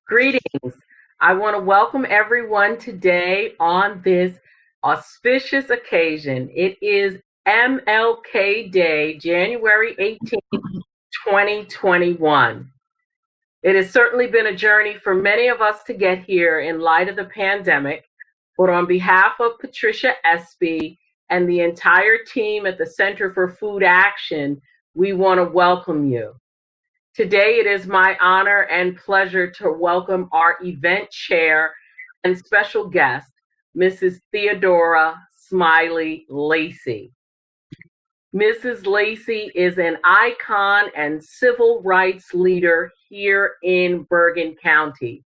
Greetings. I want to welcome everyone today on this auspicious occasion. It is MLK Day, January 18th, 2021. It has certainly been a journey for many of us to get here in light of the pandemic, but on behalf of Patricia Espy and the entire team at the Center for Food Action, we want to welcome you. Today, it is my honor and pleasure to welcome our event chair and special guest, Mrs. Theodora Smiley Lacey. Mrs. Lacey is an icon and civil rights leader here in Bergen County.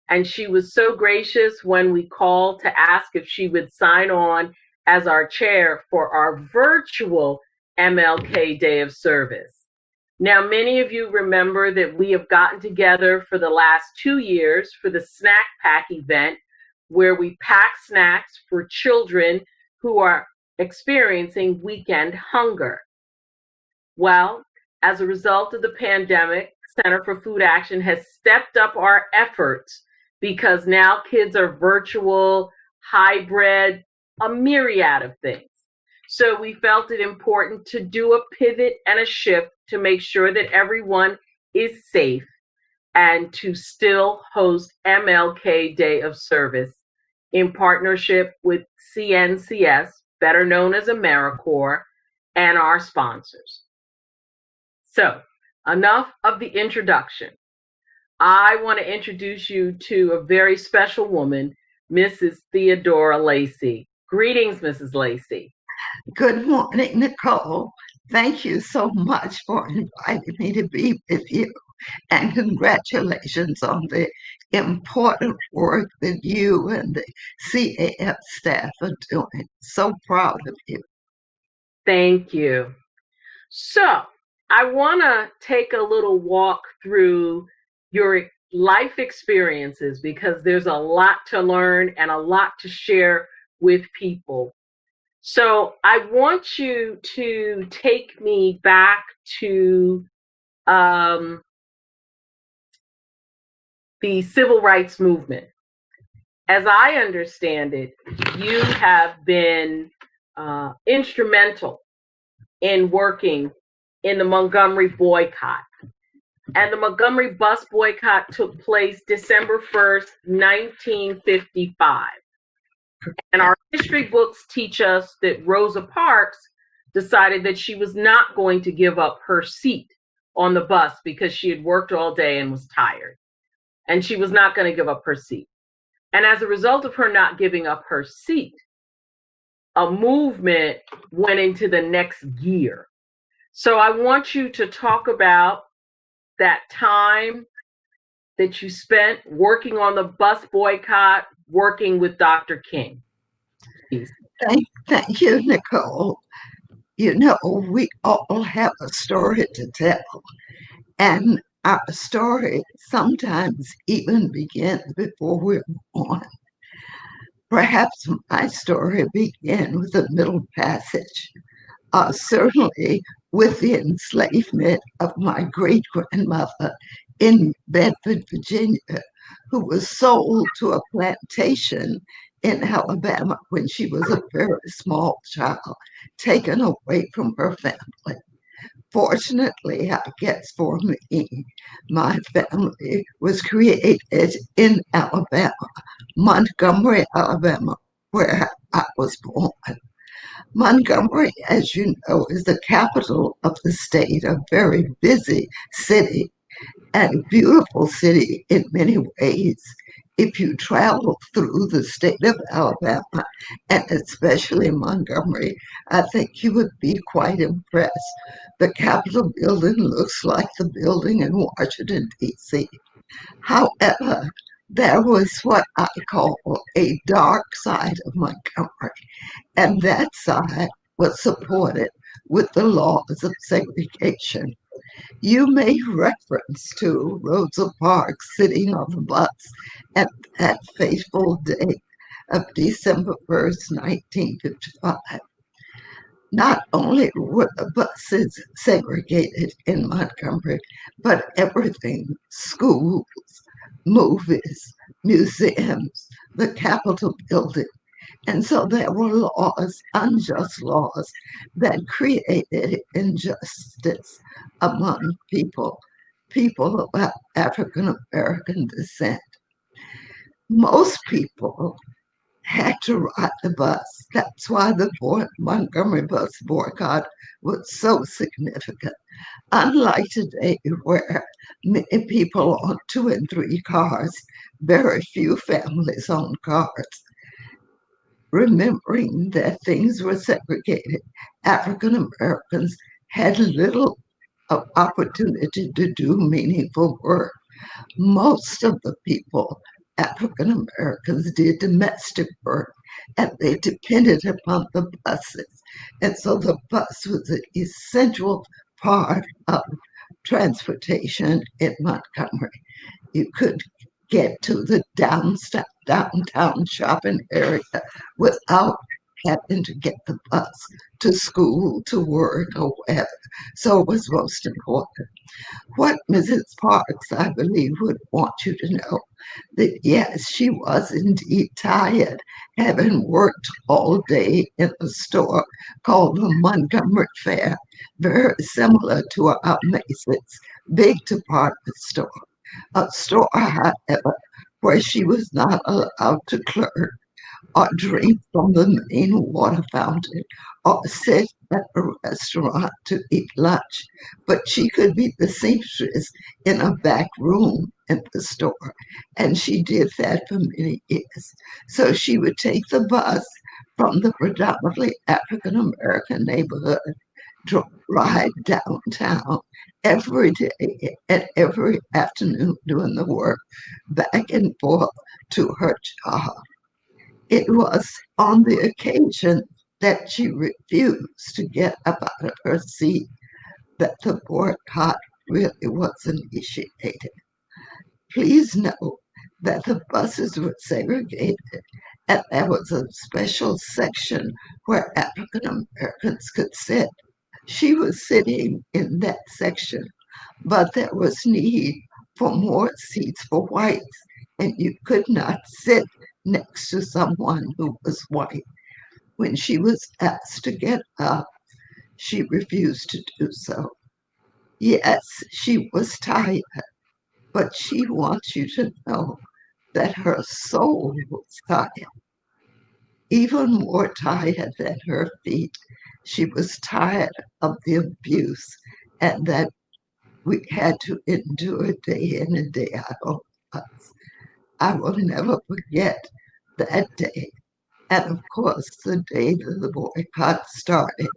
And she was so gracious when we called to ask if she would sign on as our chair for our virtual MLK Day of Service. Now, many of you remember that we have gotten together for the last 2 years for the Snack Pack event, where we pack snacks for children who are experiencing weekend hunger. Well, as a result of the pandemic, Center for Food Action has stepped up our efforts because now kids are virtual, hybrid, a myriad of things. So we felt it important to do a pivot and a shift to make sure that everyone is safe and to still host MLK Day of Service in partnership with CNCS, better known as AmeriCorps, and our sponsors. So, enough of the introduction. I want to introduce you to a very special woman, Mrs. Theodora Lacey. Greetings, Mrs. Lacey. Good morning, Nicole. Thank you so much for inviting me to be with you. And congratulations on the important work that you and the CAF staff are doing. So proud of you. Thank you. So, I want to take a little walk through your life experiences because there's a lot to learn and a lot to share with people. So I want you to take me back to the civil rights movement. As I understand it, you have been instrumental in working in the Montgomery boycott. And the Montgomery bus boycott took place December 1st, 1955. And our history books teach us that Rosa Parks decided that she was not going to give up her seat on the bus because she had worked all day and was tired. And she was not going to give up her seat. And as a result of her not giving up her seat, a movement went into the next gear. So I want you to talk about that time that you spent working on the bus boycott, working with Dr. King. Please. Thank you, Nicole. You know, we all have a story to tell, and our story sometimes even begins before we're born. Perhaps my story began with a Middle Passage, certainly with the enslavement of my great-grandmother in Bedford, Virginia, who was sold to a plantation in Alabama when she was a very small child, taken away from her family. Fortunately, I guess for me, my family was created in Alabama, Montgomery, Alabama, where I was born. Montgomery, as you know, is the capital of the state, a very busy city and beautiful city in many ways. If you travel through the state of Alabama, and especially Montgomery, I think you would be quite impressed. The Capitol building looks like the building in Washington, D.C. However, there was what I call a dark side of Montgomery, and that side was supported with the laws of segregation. You made reference to Rosa Parks sitting on the bus at that fateful day of December 1st, 1955. Not only were the buses segregated in Montgomery, but everything, schools, movies, museums, the Capitol building. And so there were laws, unjust laws, that created injustice among people of African American descent. Most people had to ride the bus. That's why the Montgomery bus boycott was so significant. Unlike today, where many people own two and three cars, very few families own cars. Remembering that things were segregated, African Americans had little opportunity to do meaningful work. Most of the people, African Americans, did domestic work and they depended upon the buses. And so the bus was an essential part of transportation in Montgomery. You could get to the downtown shopping area without having to get the bus to school, to work, or wherever. So it was most important. What Mrs. Parks, I believe, would want you to know that yes, she was indeed tired, having worked all day in a store called the Montgomery Fair, very similar to our Macy's big department store. A store, however, where she was not allowed to clerk or drink from the main water fountain or sit at a restaurant to eat lunch. But she could be the seamstress in a back room in the store. And she did that for many years. So she would take the bus from the predominantly African American neighborhood, ride downtown every day and every afternoon doing the work, back and forth to her job. It was on the occasion that she refused to get up out of her seat that the boycott really was initiated. Please know that the buses were segregated and there was a special section where African Americans could sit. She was sitting in that section, but there was need for more seats for whites, and you could not sit next to someone who was white. When she was asked to get up, she refused to do so. Yes, she was tired, but she wants you to know that her soul was tired, even more tired than her feet. She was tired of the abuse and that we had to endure day in and day out on us. I will never forget that day. And of course, the day that the boycott started,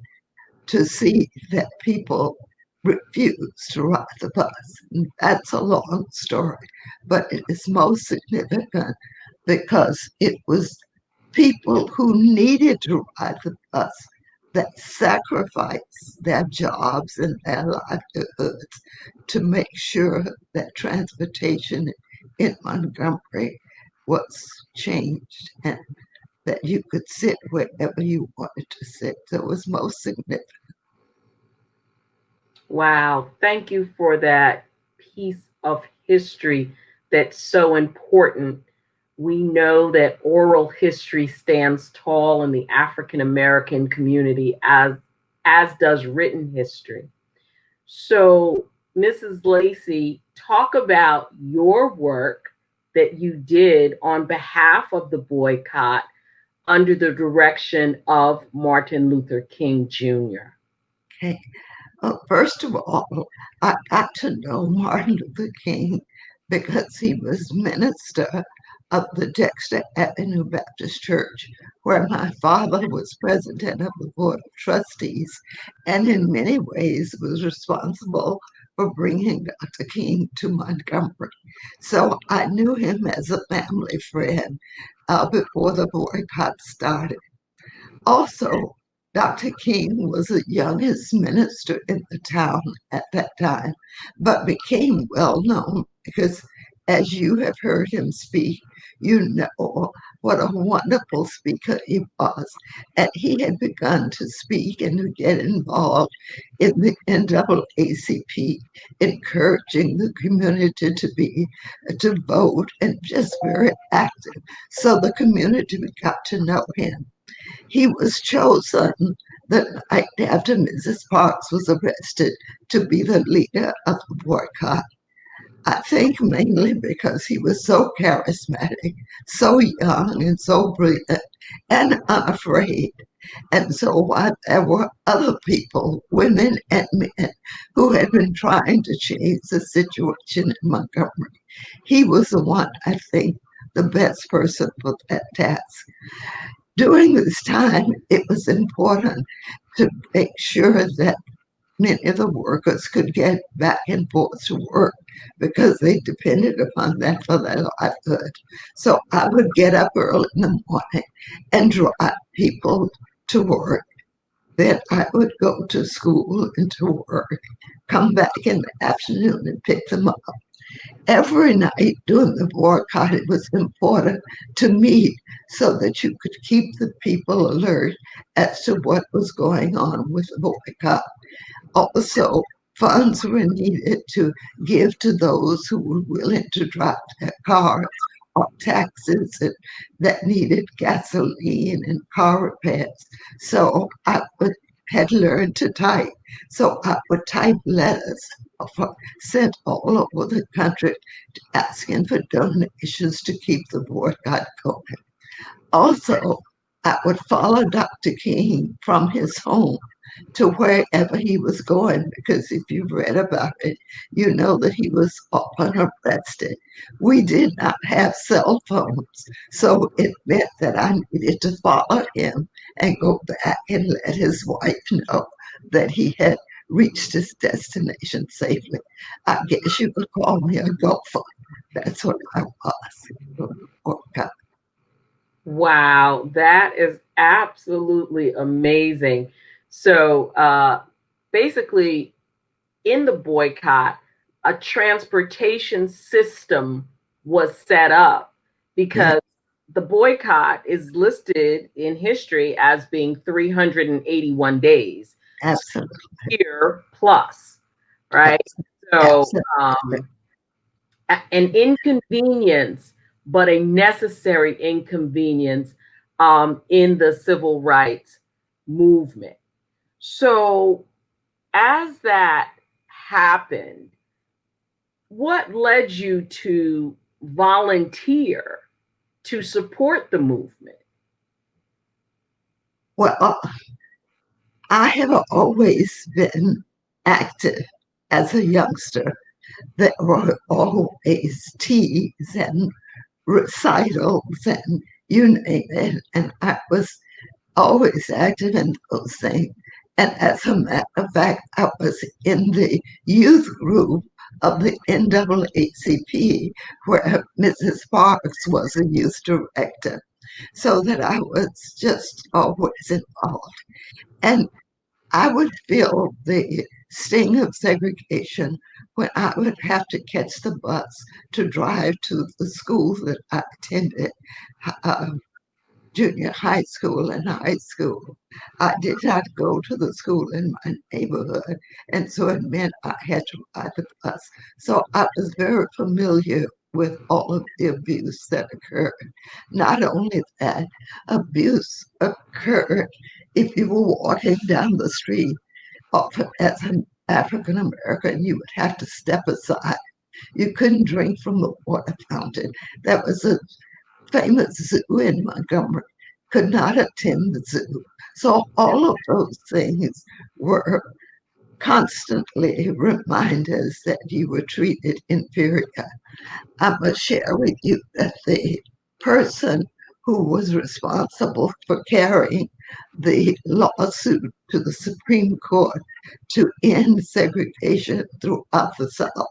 to see that people refused to ride the bus. And that's a long story, but it is most significant because it was people who needed to ride the bus that sacrificed their jobs and their livelihoods to make sure that transportation in Montgomery was changed and that you could sit wherever you wanted to sit. So it was most significant. Wow, thank you for that piece of history that's so important. We know that oral history stands tall in the African American community as does written history. So, Mrs. Lacey, talk about your work that you did on behalf of the boycott under the direction of Martin Luther King Jr. Okay. Well, first of all, I got to know Martin Luther King because he was minister of the Dexter Avenue Baptist Church, where my father was president of the Board of Trustees, and in many ways was responsible for bringing Dr. King to Montgomery. So I knew him as a family friend before the boycott started. Also, Dr. King was the youngest minister in the town at that time, but became well known because as you have heard him speak, you know what a wonderful speaker he was. And he had begun to speak and to get involved in the NAACP, encouraging the community to vote and just very active. So the community got to know him. He was chosen the night after Mrs. Parks was arrested to be the leader of the boycott. I think mainly because he was so charismatic, so young, and so brilliant, and unafraid. And so while there were other people, women and men, who had been trying to change the situation in Montgomery, he was the one, I think, the best person for that task. During this time, it was important to make sure that many of the workers could get back and forth to work because they depended upon that for their livelihood. So I would get up early in the morning and drive people to work. Then I would go to school and to work, come back in the afternoon and pick them up. Every night during the boycott, it was important to meet so that you could keep the people alert as to what was going on with the boycott. Also, funds were needed to give to those who were willing to drop their cars or taxes that needed gasoline and car repairs. So I would had learned to type. So I would type letters sent all over the country asking for donations to keep the boycott going. Also, I would follow Dr. King from his home to wherever he was going, because if you've read about it, you know that he was often arrested. We did not have cell phones, so it meant that I needed to follow him and go back and let his wife know that he had reached his destination safely. I guess you could call me a gopher. That's what I was. Wow, that is absolutely amazing. So, basically, in the boycott, a transportation system was set up Yeah, because the boycott is listed in history as being 381 days, so absolutely. year plus, right? So, Absolutely. an inconvenience, but a necessary inconvenience in the civil rights movement. So, as that happened, what led you to volunteer to support the movement? Well, I have always been active as a youngster. There were always teas and recitals and you name it. And I was always active in those things. And as a matter of fact, I was in the youth group of the NAACP, where Mrs. Parks was a youth director, so that I was just always involved. And I would feel the sting of segregation when I would have to catch the bus to drive to the school that I attended, uh, junior high school and high school. I did not go to the school in my neighborhood, and so it meant I had to ride the bus. So I was very familiar with all of the abuse that occurred. Not only that, abuse occurred if you were walking down the street. Often, as an African American, you would have to step aside. You couldn't drink from the water fountain. That was a famous zoo in Montgomery, could not attend the zoo. So all of those things were constantly reminders that you were treated inferior. I must share with you that the person who was responsible for carrying the lawsuit to the Supreme Court to end segregation throughout the South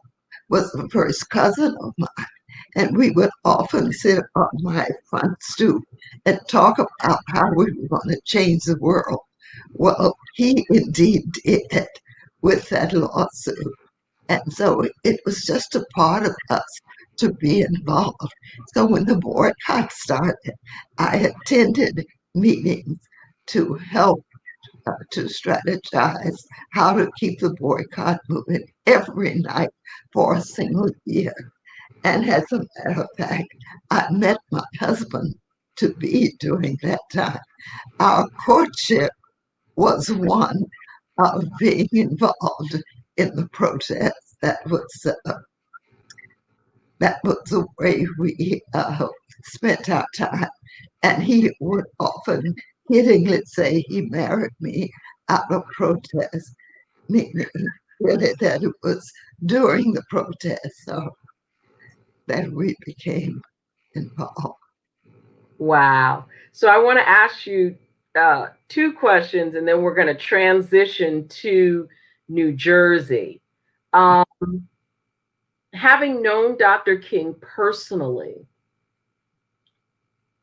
was the first cousin of mine. And we would often sit on my front stoop and talk about how we were going to change the world. Well, he indeed did with that lawsuit. And so it was just a part of us to be involved. So when the boycott started, I attended meetings to help to strategize how to keep the boycott moving every night for a single year. And as a matter of fact, I met my husband to be during that time. Our courtship was one of being involved in the protests. That was the way we spent our time. And he would often hittingly say he married me out of protest, meaning really that it was during the protest that we became involved. Wow. So I want to ask you two questions, and then we're going to transition to New Jersey. Um, Having known Dr. King personally,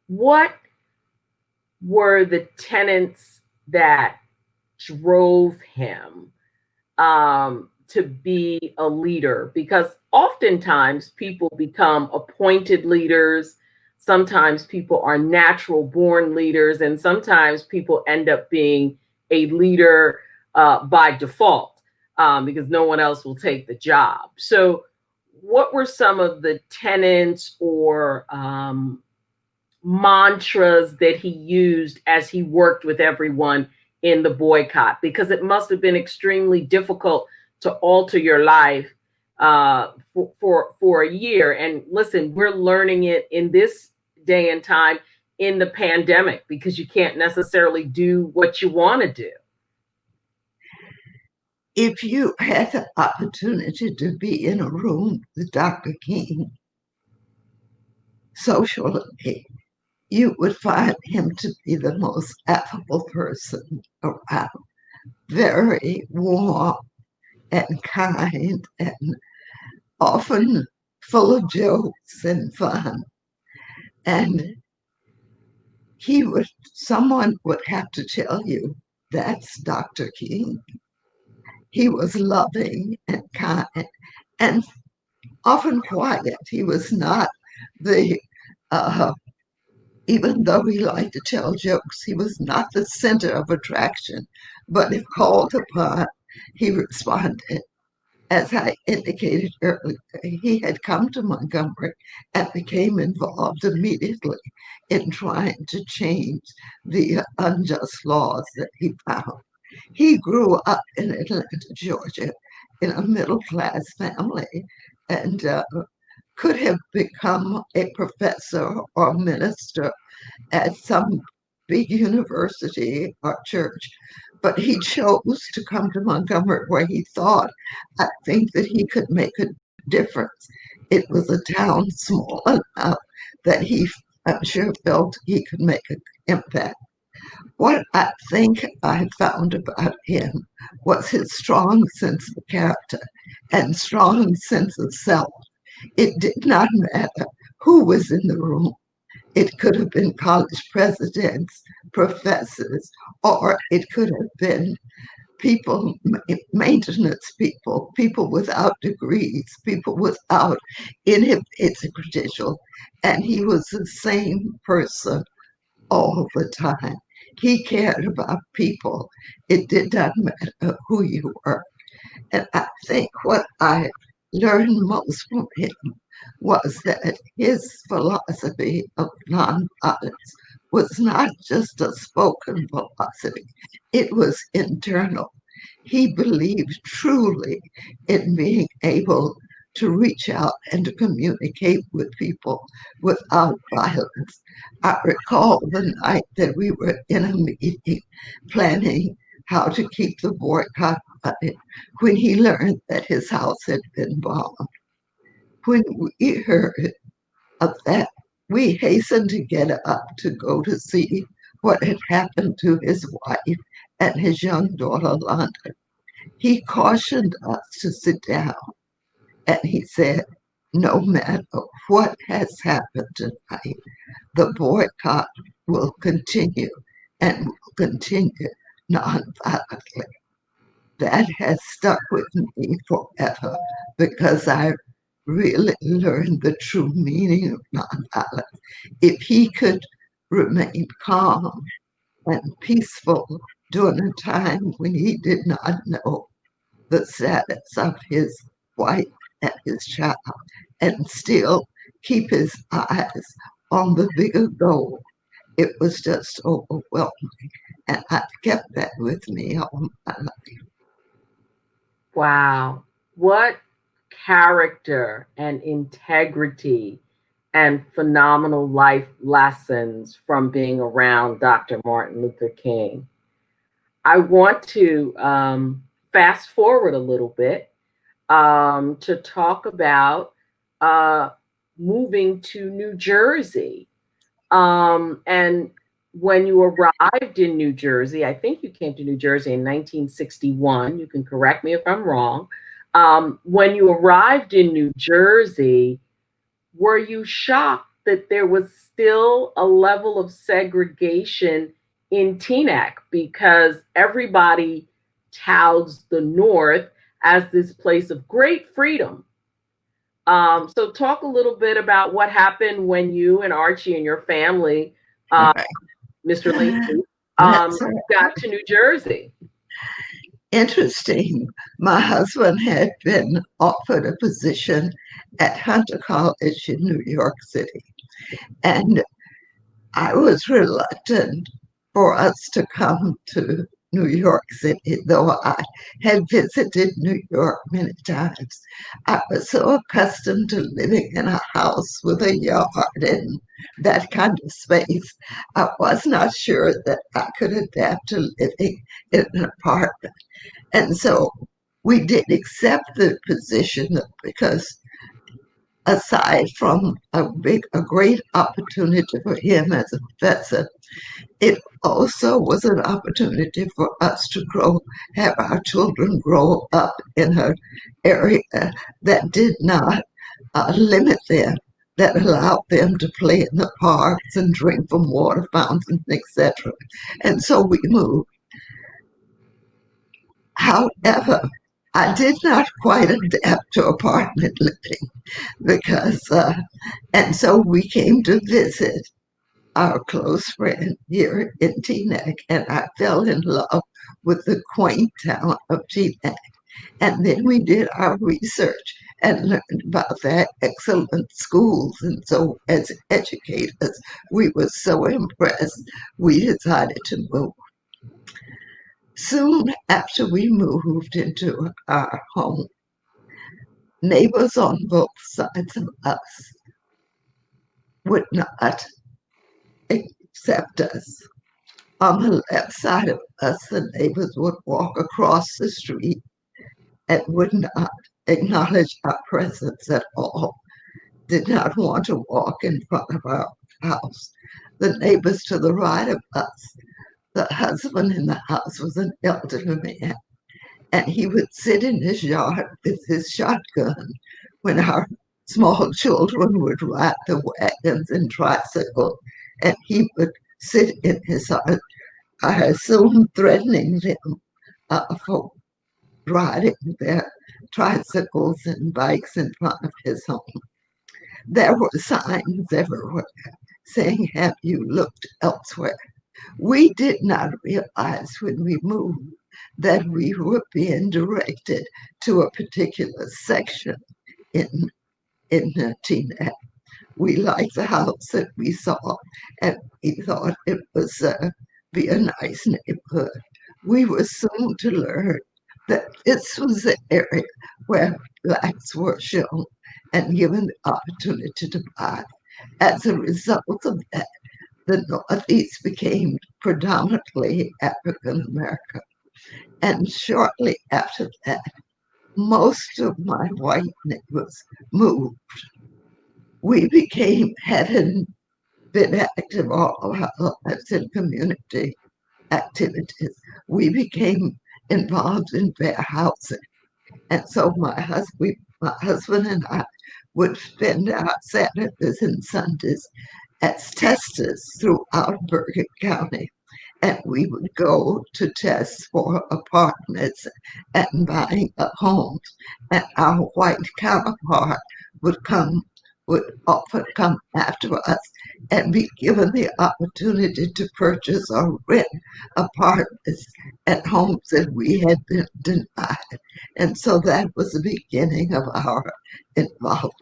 what were the tenets that drove him to be a leader? Because oftentimes people become appointed leaders, sometimes people are natural born leaders, and sometimes people end up being a leader by default because no one else will take the job. So, what were some of the tenets or mantras that he used as he worked with everyone in the boycott? Because it must have been extremely difficult to alter your life for a year. And listen, we're learning it in this day and time in the pandemic because you can't necessarily do what you want to do. If you had the opportunity to be in a room with Dr. King socially, you would find him to be the most affable person around, very warm and kind and often full of jokes and fun. And someone would have to tell you, that's Dr. King. He was loving and kind and often quiet. He was not the, uh, even though he liked to tell jokes, he was not the center of attraction. But if called upon, he responded. As I indicated earlier, he had come to Montgomery and became involved immediately in trying to change the unjust laws that he found. He grew up in Atlanta, Georgia, in a middle class family and could have become a professor or minister at some big university or church, but he chose to come to Montgomery where he thought, I think, that he could make a difference. It was a town small enough that I'm sure, felt he could make an impact. What I think I found about him was his strong sense of character and strong sense of self. It did not matter who was in the room. It could have been college presidents, professors, or it could have been people, maintenance people, people without degrees, people without any basic credential. And he was the same person all the time. He cared about people. It did not matter who you were. And I think what I learned most from him was that his philosophy of nonviolence was not just a spoken philosophy, it was internal. He believed truly in being able to reach out and to communicate with people without violence. I recall the night that we were in a meeting planning how to keep the boycott running when he learned that his house had been bombed. When we heard of that, we hastened to get up to go to see what had happened to his wife and his young daughter, London. He cautioned us to sit down and he said, no matter what has happened tonight, the boycott will continue and will continue nonviolently. That has stuck with me forever because I really learn the true meaning of nonviolence, if he could remain calm and peaceful during a time when he did not know the status of his wife and his child, and still keep his eyes on the bigger goal. It was just overwhelming. And I've kept that with me all my life. Wow. What character and integrity and phenomenal life lessons from being around Dr. Martin Luther King. I want to fast forward a little bit to talk about uh, moving to New Jersey. And when you arrived in New Jersey, I think you came to New Jersey in 1961. You can correct me if I'm wrong. When you arrived in New Jersey, were you shocked that there was still a level of segregation in Teaneck? Because everybody touts the North as this place of great freedom. So, talk a little bit about what happened when you and Archie and your family, uh, Right. Mr. Lacey, That's right. got to New Jersey. Interesting. My husband had been offered a position at Hunter College in New York City, and I was reluctant for us to come to New York City, though I had visited New York many times. I was so accustomed to living in a house with a yard and that kind of space. I was not sure that I could adapt to living in an apartment. And so we did accept the position because aside from a great opportunity for him as a professor, it also was an opportunity for us to have our children grow up in an area that did not limit them, that allowed them to play in the parks and drink from water fountains, etc. And so we moved. However, I did not quite adapt to apartment living because, and so we came to visit our close friend here in Teaneck, and I fell in love with the quaint town of Teaneck. And then we did our research and learned about their excellent schools. And so, as educators, we were so impressed, we decided to move. Soon after we moved into our home, neighbors on both sides of us would not accept us. On the left side of us, the neighbors would walk across the street and would not acknowledge our presence at all, did not want to walk in front of our house. The neighbors to the right of us, the husband in the house was an elderly man, and he would sit in his yard with his shotgun when our small children would ride the wagons and tricycles, and he would sit in his yard, I assume threatening them for riding their tricycles and bikes in front of his home. There were signs everywhere saying, "Have you looked elsewhere?" We did not realize when we moved that we were being directed to a particular section in Teaneck. We liked the house that we saw, and we thought it was be a nice neighborhood. We were soon to learn that this was the area where blacks were shown and given the opportunity to buy. As a result of that, the Northeast became predominantly African American. And shortly after that, most of my white neighbors moved. We hadn't been active all our lives in community activities. We became involved in fair housing. And so my husband and I would spend our Saturdays and Sundays as testers throughout Bergen County. And we would go to test for apartments and buying homes. And our white counterpart would come, would often come after us and be given the opportunity to purchase or rent apartments at homes that we had been denied. And so that was the beginning of our involvement.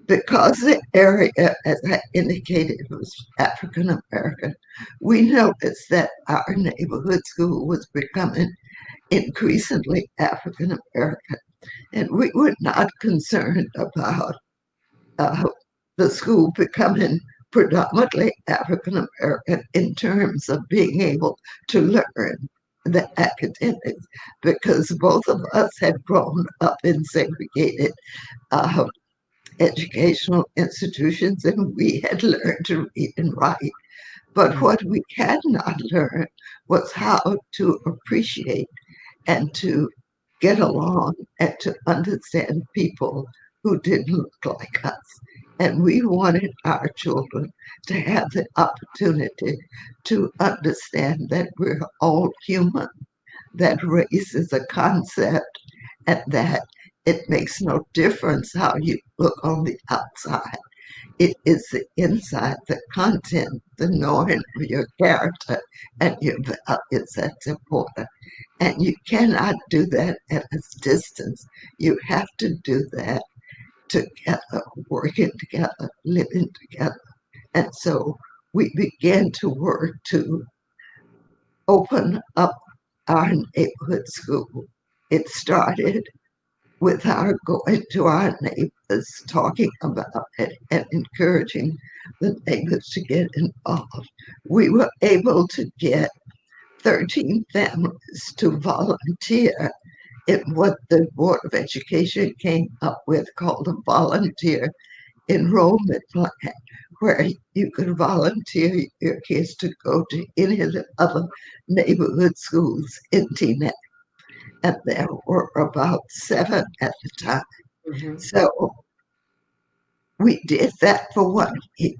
Because the area, as I indicated, was African American, we noticed that our neighborhood school was becoming increasingly African American, and we were not concerned about uh, the school becoming predominantly African American in terms of being able to learn the academics, because both of us had grown up in segregated uh, educational institutions and we had learned to read and write. But what we had not learned was how to appreciate and to get along and to understand people who didn't look like us. And we wanted our children to have the opportunity to understand that we're all human, that race is a concept, and that it makes no difference how you look on the outside. It is the inside, the content, the knowing of your character and your values that's important. And you cannot do that at a distance. You have to do that together, working together, living together. And so we began to work to open up our neighborhood school. It started with our going to our neighbors, talking about it, and encouraging the neighbors to get involved. We were able to get 13 families to volunteer in what the Board of Education came up with called a volunteer enrollment plan, where you could volunteer your kids to go to any of the other neighborhood schools in Teaneck. And there were about 7 at the time. Mm-hmm. So we did that for 1 year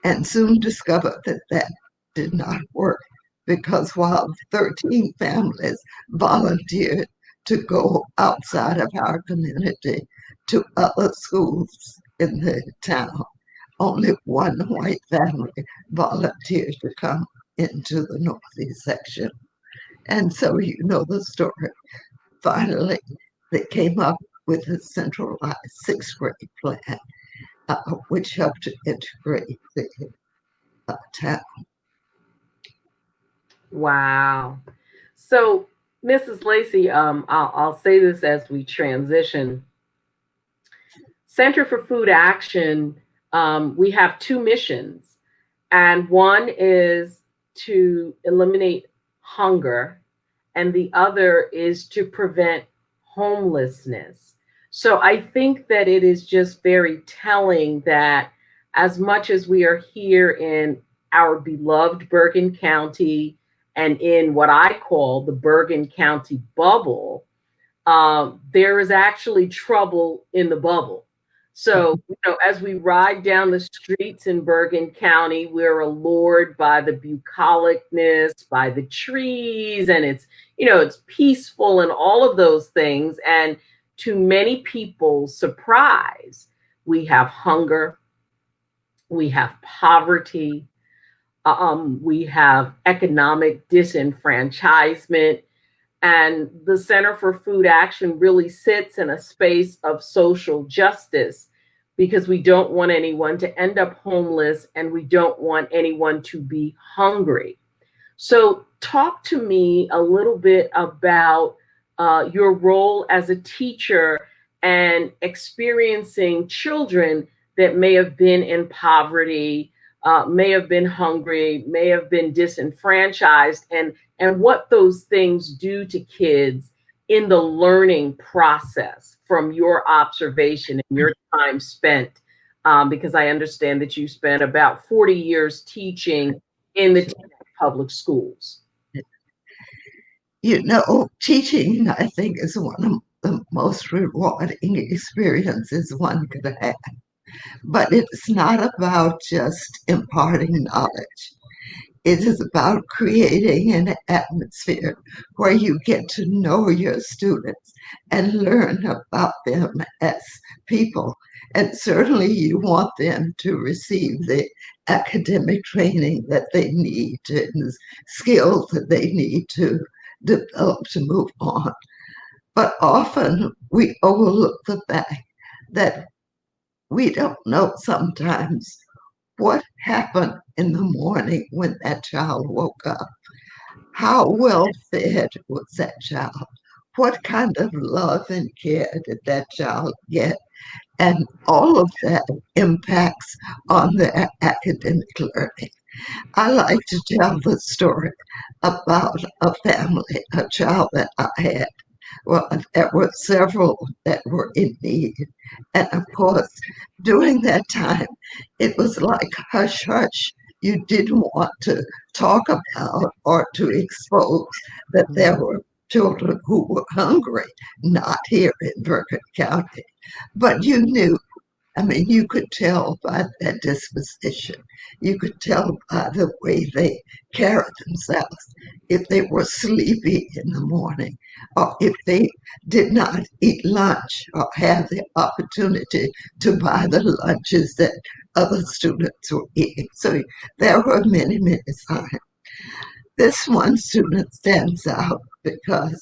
and soon discovered that that did not work because while 13 families volunteered to go outside of our community to other schools in the town, only one white family volunteered to come into the northeast section. And so you know the story. Finally, they came up with a centralized sixth grade plan, which helped to integrate the town. Wow. So, Mrs. Lacey, I'll say this as we transition. Center for Food Action, we have two missions, and one is to eliminate hunger, and the other is to prevent homelessness. So I think that it is just very telling that as much as we are here in our beloved Bergen County and in what I call the Bergen County bubble, there is actually trouble in the bubble. So, as we ride down the streets in Bergen County, we're allured by the bucolicness, by the trees, and it's peaceful and all of those things. And to many people's surprise, we have hunger, we have poverty, we have economic disenfranchisement, and the Center for Food Action really sits in a space of social justice because we don't want anyone to end up homeless and we don't want anyone to be hungry. So, talk to me a little bit about your role as a teacher and experiencing children that may have been in poverty, may have been hungry, may have been disenfranchised, and what those things do to kids in the learning process from your observation and your time spent. Because I understand that you spent about 40 years teaching in the public schools. Teaching, I think, is one of the most rewarding experiences one could have. But it's not about just imparting knowledge. It is about creating an atmosphere where you get to know your students and learn about them as people. And certainly you want them to receive the academic training that they need and skills that they need to develop to move on. But often we overlook the fact that we don't know sometimes what happened in the morning when that child woke up. How well fed was that child? What kind of love and care did that child get? And all of that impacts on their academic learning. I like to tell the story about a family, a child that I had. Well, there were several that were in need. And of course, during that time, it was like hush hush. You didn't want to talk about or to expose that there were children who were hungry, not here in Bergen County. But you knew, I mean, you could tell by their disposition. You could tell by the way they carried themselves. If they were sleepy in the morning, or if they did not eat lunch or have the opportunity to buy the lunches that other students were eating. So there were many, many signs. This one student stands out because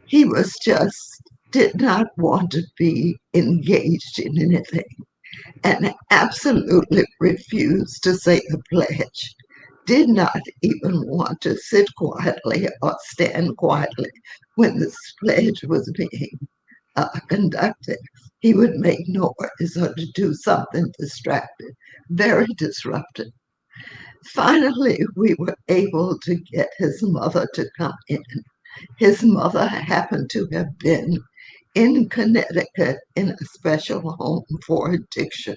he was just did not want to be engaged in anything and absolutely refused to say the pledge, did not even want to sit quietly or stand quietly when the pledge was being conducted. He would make noise or to do something distracted, very disruptive. Finally, we were able to get his mother to come in. His mother happened to have been in Connecticut in a special home for addiction.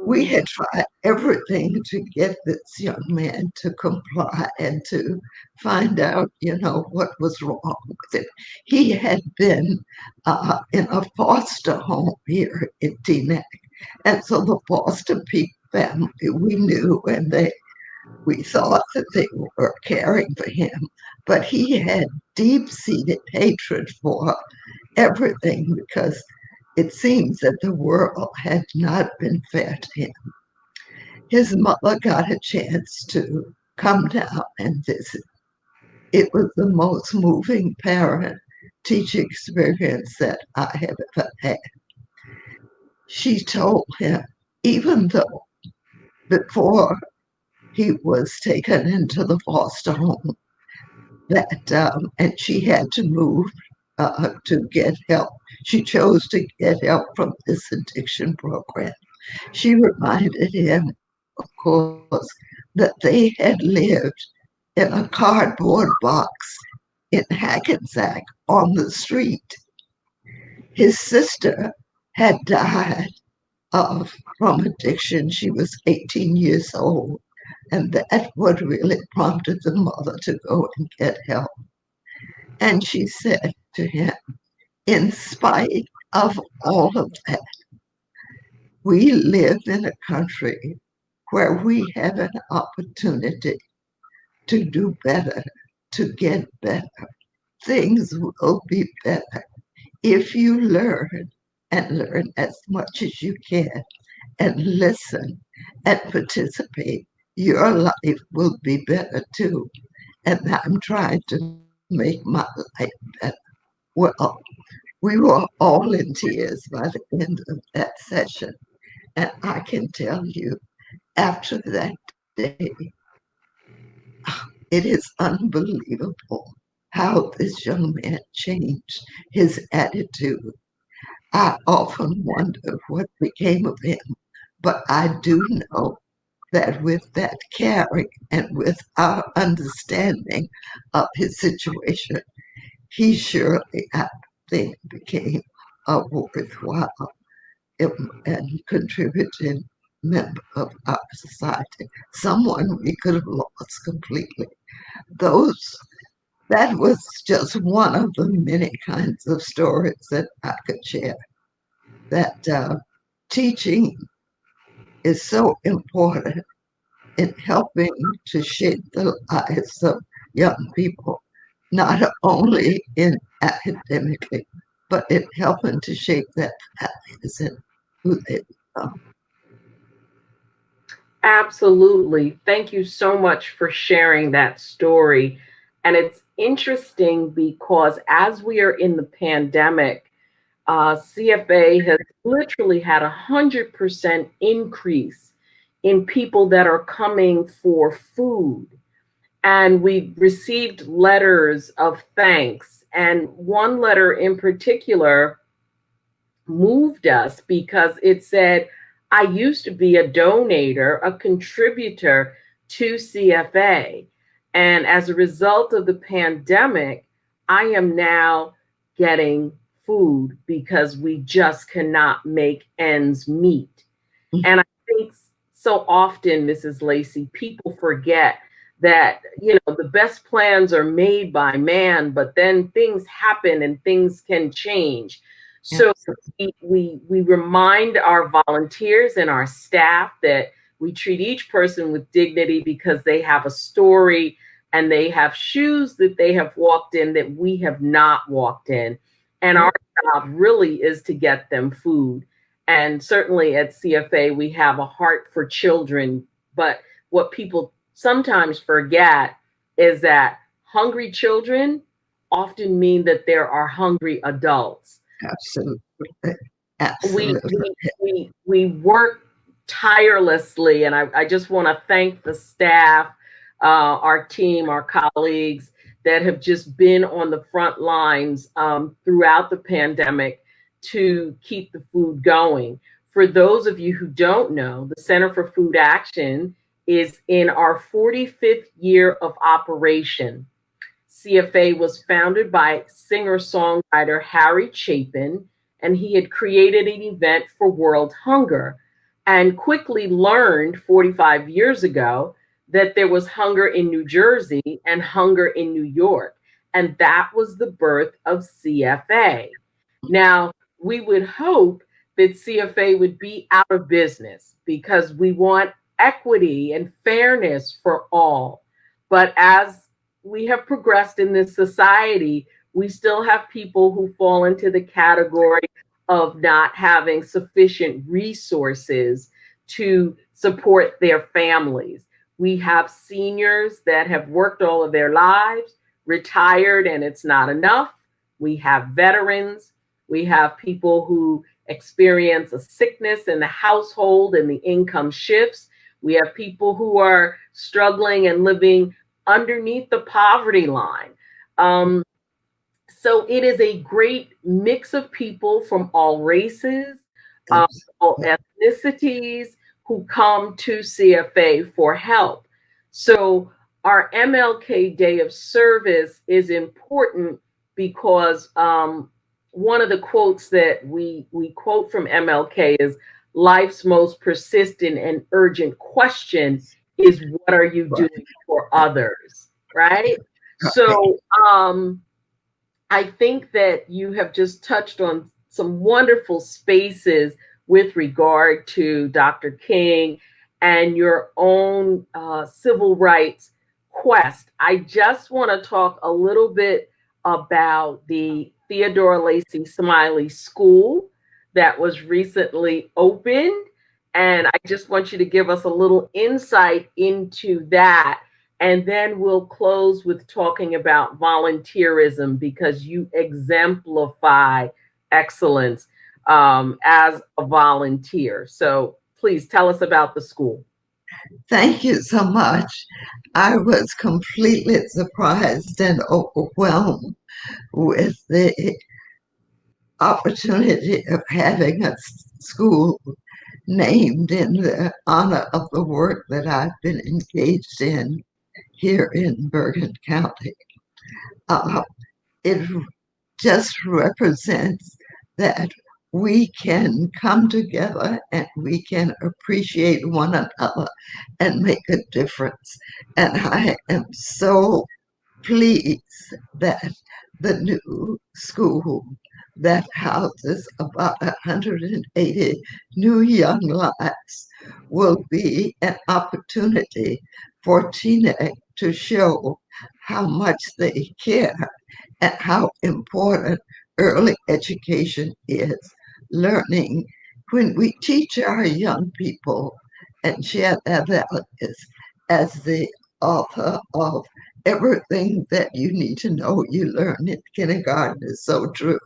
We had tried everything to get this young man to comply and to find out, what was wrong with it. He had been in a foster home here in Teaneck. And so the foster family we knew, and we thought that they were caring for him, but he had deep-seated hatred for everything because it seems that the world had not been fair to him. His mother got a chance to come down and visit. It was the most moving parent teaching experience that I have ever had. She told him, even though before he was taken into the foster home, that and she had to move to get help. She chose to get help from this addiction program. She reminded him, of course, that they had lived in a cardboard box in Hackensack on the street. His sister had died from addiction. She was 18 years old, and that what really prompted the mother to go and get help. And she said to him, in spite of all of that, we live in a country where we have an opportunity to do better, to get better. Things will be better if you learn and learn as much as you can and listen and participate. Your life will be better too. And I'm trying to make my life better. Well, we were all in tears by the end of that session. And I can tell you, after that day, it is unbelievable how this young man changed his attitude. I often wonder what became of him, but I do know that with that caring and with our understanding of his situation, he surely, I think, became a worthwhile and contributing member of our society, someone we could have lost completely. Those that was just one of the many kinds of stories that I could share. That teaching is so important, in helping to shape the lives of young people, not only in academically, but in helping to shape their values and who they become. Absolutely. Thank you so much for sharing that story. And it's interesting because as we are in the pandemic, CFA has literally had 100% increase in people that are coming for food. And we received letters of thanks. And one letter in particular moved us because it said, I used to be a donator, a contributor to CFA. And as a result of the pandemic, I am now getting food because we just cannot make ends meet. And I think so often, Mrs. Lacey, people forget that, the best plans are made by man, but then things happen and things can change. So Absolutely. we remind our volunteers and our staff that we treat each person with dignity because they have a story and they have shoes that they have walked in that we have not walked in. And our job really is to get them food. And certainly at CFA, we have a heart for children. But what people sometimes forget is that hungry children often mean that there are hungry adults. Absolutely. We Absolutely. we work tirelessly, and I just want to thank the staff, our team, our colleagues that have just been on the front lines throughout the pandemic to keep the food going. For those of you who don't know, the Center for Food Action is in our 45th year of operation. CFA was founded by singer-songwriter Harry Chapin, and he had created an event for world hunger and quickly learned 45 years ago that there was hunger in New Jersey and hunger in New York. And that was the birth of CFA. Now, we would hope that CFA would be out of business because we want equity and fairness for all. But as we have progressed in this society, we still have people who fall into the category of not having sufficient resources to support their families. We have seniors that have worked all of their lives, retired, and it's not enough. We have veterans. We have people who experience a sickness in the household and the income shifts. We have people who are struggling and living underneath the poverty line. Um, so it is a great mix of people from all races, all Absolutely. ethnicities who come to CFA for help. So our MLK Day of Service is important because one of the quotes that we quote from MLK is life's most persistent and urgent question is what are you Right. doing for others, right? Right. So I think that you have just touched on some wonderful spaces with regard to Dr. King and your own civil rights quest. I just want to talk a little bit about the Theodora Lacey Smiley School that was recently opened. And I just want you to give us a little insight into that, and then we'll close with talking about volunteerism because you exemplify excellence as a volunteer. So please tell us about the school. Thank you so much. I was completely surprised and overwhelmed with the opportunity of having a school named in the honor of the work that I've been engaged in here in Bergen County. Uh, it just represents that we can come together and we can appreciate one another and make a difference. And I am so pleased that the new school that houses about 180 new young lives will be an opportunity for teenagers to show how much they care and how important early education is. Learning when we teach our young people and share their values as the author of everything that you need to know you learn in kindergarten is so true.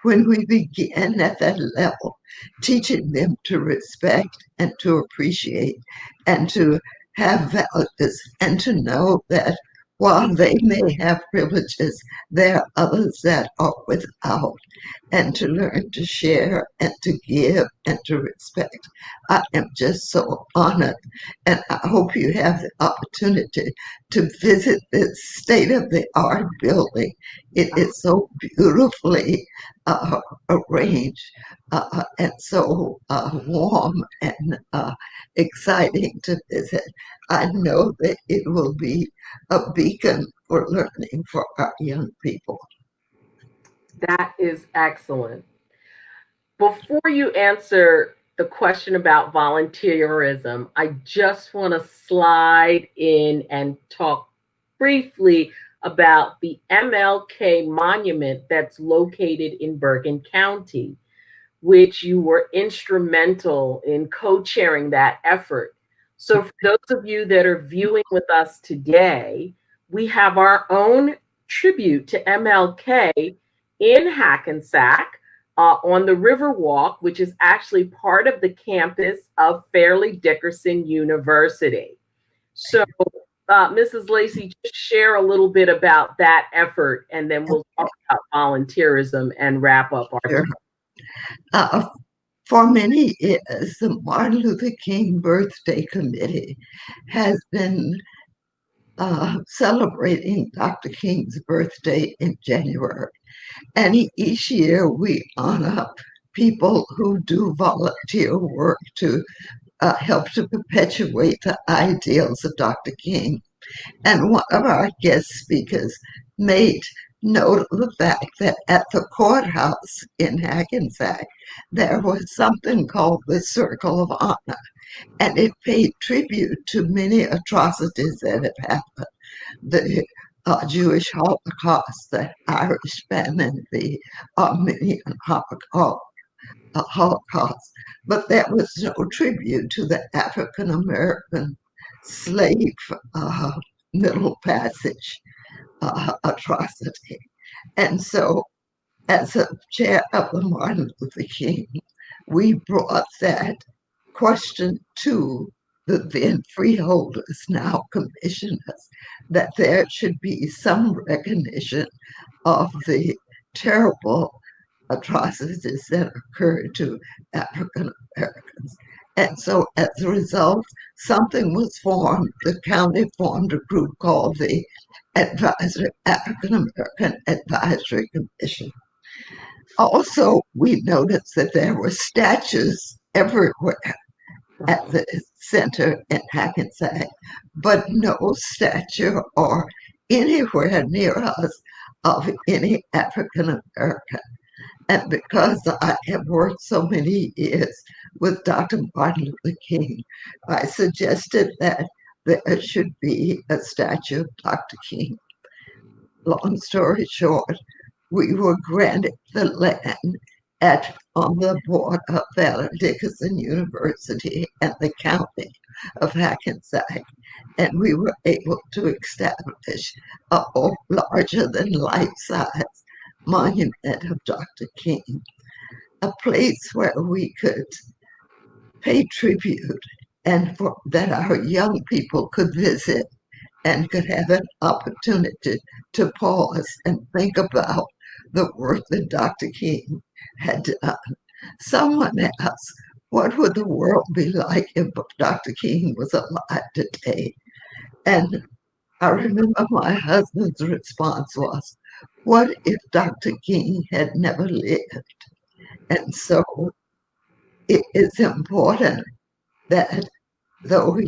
When we begin at that level, teaching them to respect and to appreciate and to have values and to know that while they may have privileges, there are others that are without, and to learn to share and to give and to respect. I am just so honored, and I hope you have the opportunity to visit this state of the art building. It is so beautifully arranged and so warm and exciting to visit. I know that it will be a beacon for learning for our young people. That is excellent. Before you answer the question about volunteerism, I just want to slide in and talk briefly about the MLK monument that's located in Bergen County, which you were instrumental in co chairing that effort. So, for those of you that are viewing with us today, we have our own tribute to MLK in Hackensack on the Riverwalk, which is actually part of the campus of Fairleigh Dickinson University. So, Mrs. Lacey, just share a little bit about that effort, and then we'll talk about volunteerism and wrap up our Sure. time. Uh, for many years, the Martin Luther King Birthday Committee has been celebrating Dr. King's birthday in January. And each year we honor people who do volunteer work to help to perpetuate the ideals of Dr. King. And one of our guest speakers made note of the fact that at the courthouse in Hackensack, there was something called the Circle of Honor, and it paid tribute to many atrocities that had happened. The Jewish Holocaust, the Irish famine, the Armenian Holocaust, but there was no tribute to the African American slave uh, Middle Passage atrocity. And so, as a chair of the Martin Luther King, we brought that question to the then freeholders, now commissioners, that there should be some recognition of the terrible atrocities that occurred to African Americans. And so, as a result, something was formed. The county formed a group called the African American Advisory Commission. Also, we noticed that there were statues everywhere at the center in Hackensack, but no statue or anywhere near us of any African American. And because I have worked so many years with Dr. Martin Luther King, I suggested that there should be a statue of Dr. King. Long story short, we were granted the land on the border of Fairleigh Dickinson University and the county of Hackensack, and we were able to establish a larger than life size monument of Dr. King, a place where we could pay tribute and that our young people could visit and could have an opportunity to pause and think about the work that Dr. King had done. Someone asked, what would the world be like if Dr. King was alive today? And I remember my husband's response was, what if Dr. King had never lived? And so it is important that though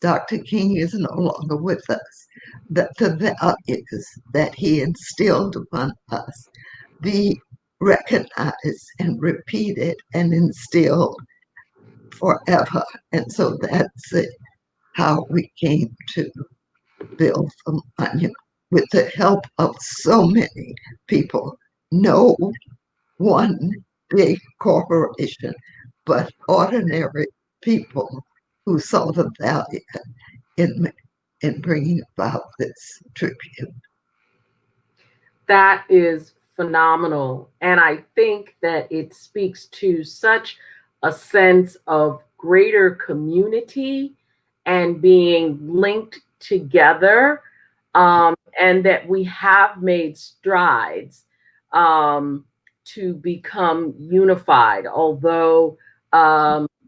Dr. King is no longer with us, that the values that he instilled upon us be recognized and repeated and instilled forever. And so that's it, how we came to build the monument with the help of so many people. No one big corporation, but ordinary people who saw the value in, in bringing about this tribute. That is phenomenal. And I think that it speaks to such a sense of greater community and being linked together, and that we have made strides um, to become unified, although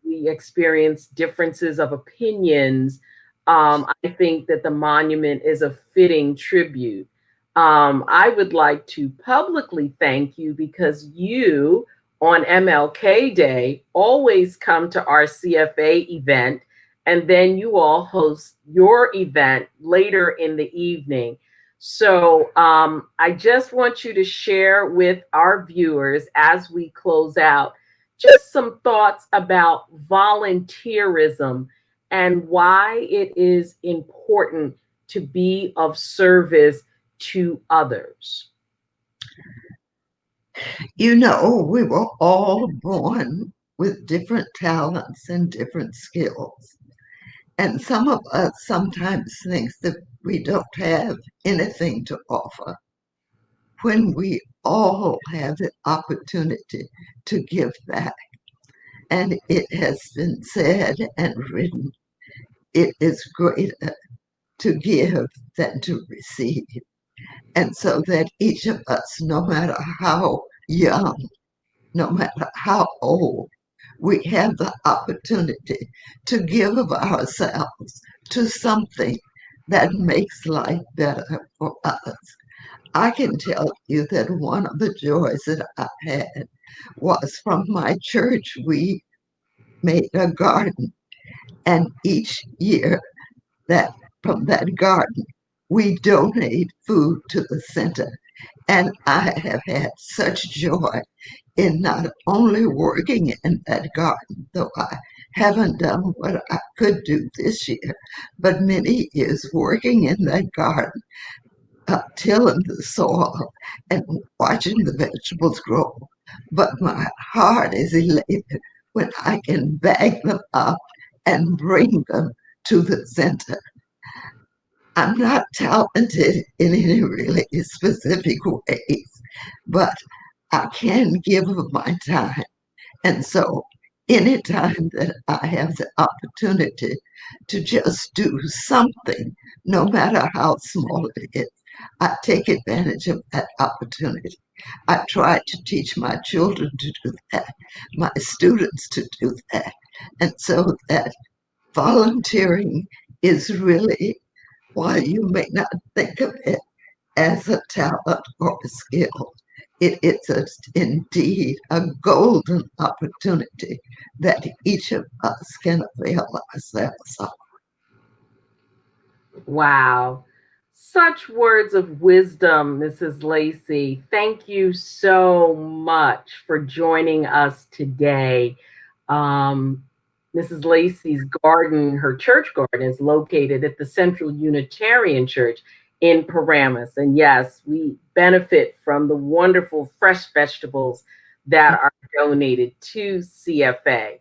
we experience differences of opinions. I think that the monument is a fitting tribute. I would like to publicly thank you because you, on MLK Day, always come to our CFA event, and then you all host your event later in the evening. So I just want you to share with our viewers as we close out just some thoughts about volunteerism and why it is important to be of service to others. You know, we were all born with different talents and different skills. And some of us sometimes think that we don't have anything to offer when we all have the opportunity to give back. And it has been said and written, it is greater to give than to receive. And so that each of us, no matter how young, no matter how old, we have the opportunity to give of ourselves to something that makes life better for us. I can tell you that one of the joys that I had was from my church. We made a garden, and each year that from that garden, we donate food to the center. And I have had such joy in not only working in that garden, though I haven't done what I could do this year, but many years working in that garden, tilling the soil and watching the vegetables grow. But my heart is elated when I can bag them up and bring them to the center. I'm not talented in any really specific ways, but I can give of my time. And so, anytime that I have the opportunity to just do something, no matter how small it is, I take advantage of that opportunity. I try to teach my children to do that, my students to do that. And so that volunteering is really, while you may not think of it as a talent or a skill, it is indeed a golden opportunity that each of us can avail ourselves of. Wow. Such words of wisdom, Mrs. Lacey. Thank you so much for joining us today. Um, Mrs. Lacey's garden, her church garden, is located at the Central Unitarian Church in Paramus. And yes, we benefit from the wonderful fresh vegetables that are donated to CFA.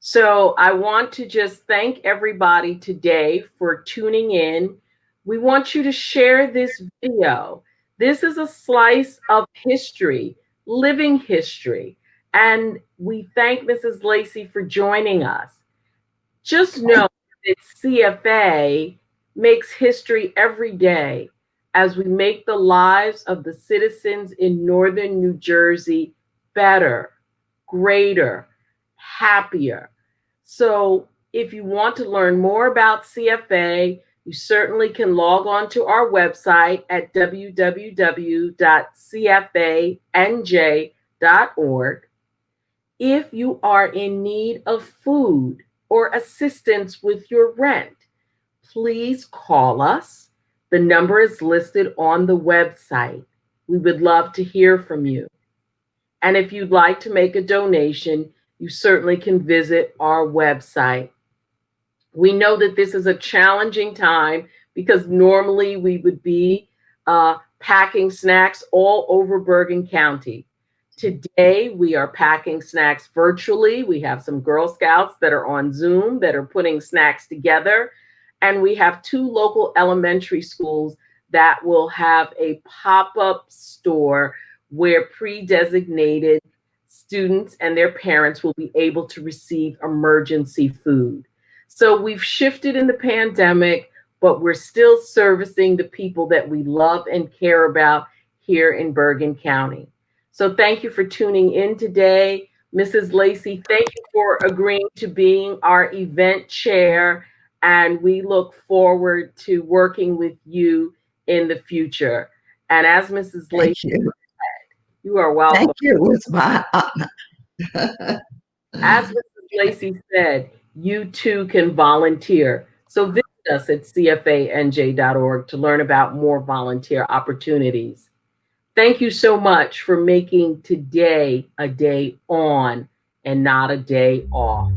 So I want to just thank everybody today for tuning in. We want you to share this video. This is a slice of history, living history. And we thank Mrs. Lacey for joining us. Just know that CFA makes history every day as we make the lives of the citizens in northern New Jersey better, greater, happier. So, if you want to learn more about CFA, you certainly can log on to our website at www.cfanj.org. If you are in need of food or assistance with your rent, please call us. The number is listed on the website. We would love to hear from you. And if you'd like to make a donation, you certainly can visit our website. We know that this is a challenging time because normally we would be packing snacks all over Bergen County. Today, we are packing snacks virtually. We have some Girl Scouts that are on Zoom that are putting snacks together. And we have two local elementary schools that will have a pop up store where pre designated students and their parents will be able to receive emergency food. So we've shifted in the pandemic, but we're still servicing the people that we love and care about here in Bergen County. So thank you for tuning in today. Mrs. Lacey, thank you for agreeing to being our event chair, and we look forward to working with you in the future. And as Mrs. Thank Lacey, you. you are Thank welcome. you. It was my honor. As Mrs. Lacey said, you too can volunteer. So visit us at cfanj.org to learn about more volunteer opportunities. Thank you so much for making today a day on and not a day off.